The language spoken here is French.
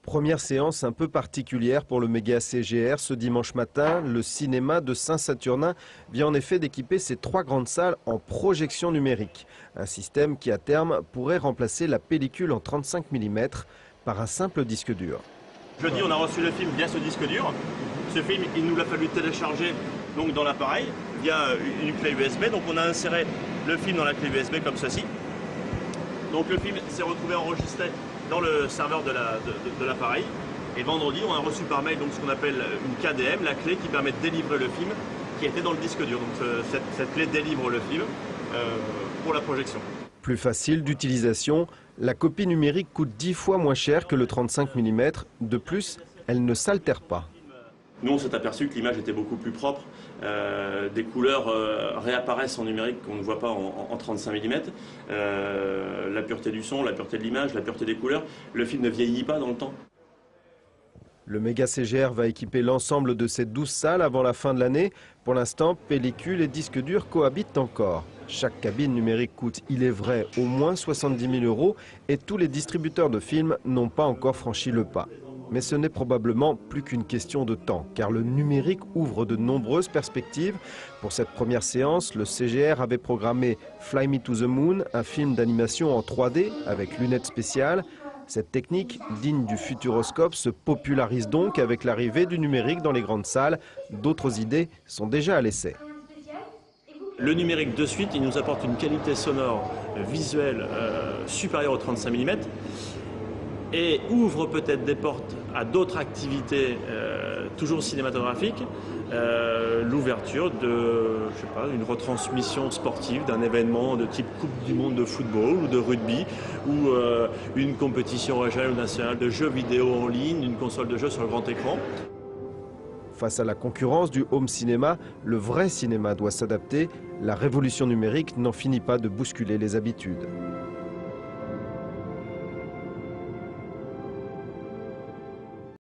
Première séance un peu particulière pour le méga CGR ce dimanche matin. Le cinéma de Saint-Saturnin vient en effet d'équiper ses 3 grandes salles en projection numérique. Un système qui à terme pourrait remplacer la pellicule en 35 mm par un simple disque dur. Jeudi, on a reçu le film via ce disque dur. Ce film, il nous l'a fallu télécharger donc, dans l'appareil via une clé USB. Donc on a inséré le film dans la clé USB comme ceci. Donc le film s'est retrouvé enregistré dans le serveur de l'appareil. Et vendredi, on a reçu par mail donc, ce qu'on appelle une KDM, la clé qui permet de délivrer le film qui était dans le disque dur. Donc cette clé délivre le film pour la projection. Plus facile d'utilisation, la copie numérique coûte 10 fois moins cher que le 35 mm. De plus, elle ne s'altère pas. Nous, on s'est aperçu que l'image était beaucoup plus propre. Des couleurs réapparaissent en numérique qu'on ne voit pas en 35 mm. La pureté du son, la pureté de l'image, la pureté des couleurs. Le film ne vieillit pas dans le temps. Le méga CGR va équiper l'ensemble de ces 12 salles avant la fin de l'année. Pour l'instant, pellicule et disques durs cohabitent encore. Chaque cabine numérique coûte, il est vrai, au moins 70 000 € et tous les distributeurs de films n'ont pas encore franchi le pas. Mais ce n'est probablement plus qu'une question de temps, car le numérique ouvre de nombreuses perspectives. Pour cette première séance, le CGR avait programmé Fly Me to the Moon, un film d'animation en 3D avec lunettes spéciales. Cette technique, digne du futuroscope, se popularise donc avec l'arrivée du numérique dans les grandes salles. D'autres idées sont déjà à l'essai. Le numérique de suite, il nous apporte une qualité sonore, visuelle supérieure aux 35 mm et ouvre peut-être des portes à d'autres activités toujours cinématographiques. L'ouverture de, je sais pas, une retransmission sportive d'un événement de type Coupe du Monde de football ou de rugby ou une compétition régionale ou nationale de jeux vidéo en ligne, une console de jeu sur le grand écran. Face à la concurrence du home cinéma, le vrai cinéma doit s'adapter. La révolution numérique n'en finit pas de bousculer les habitudes.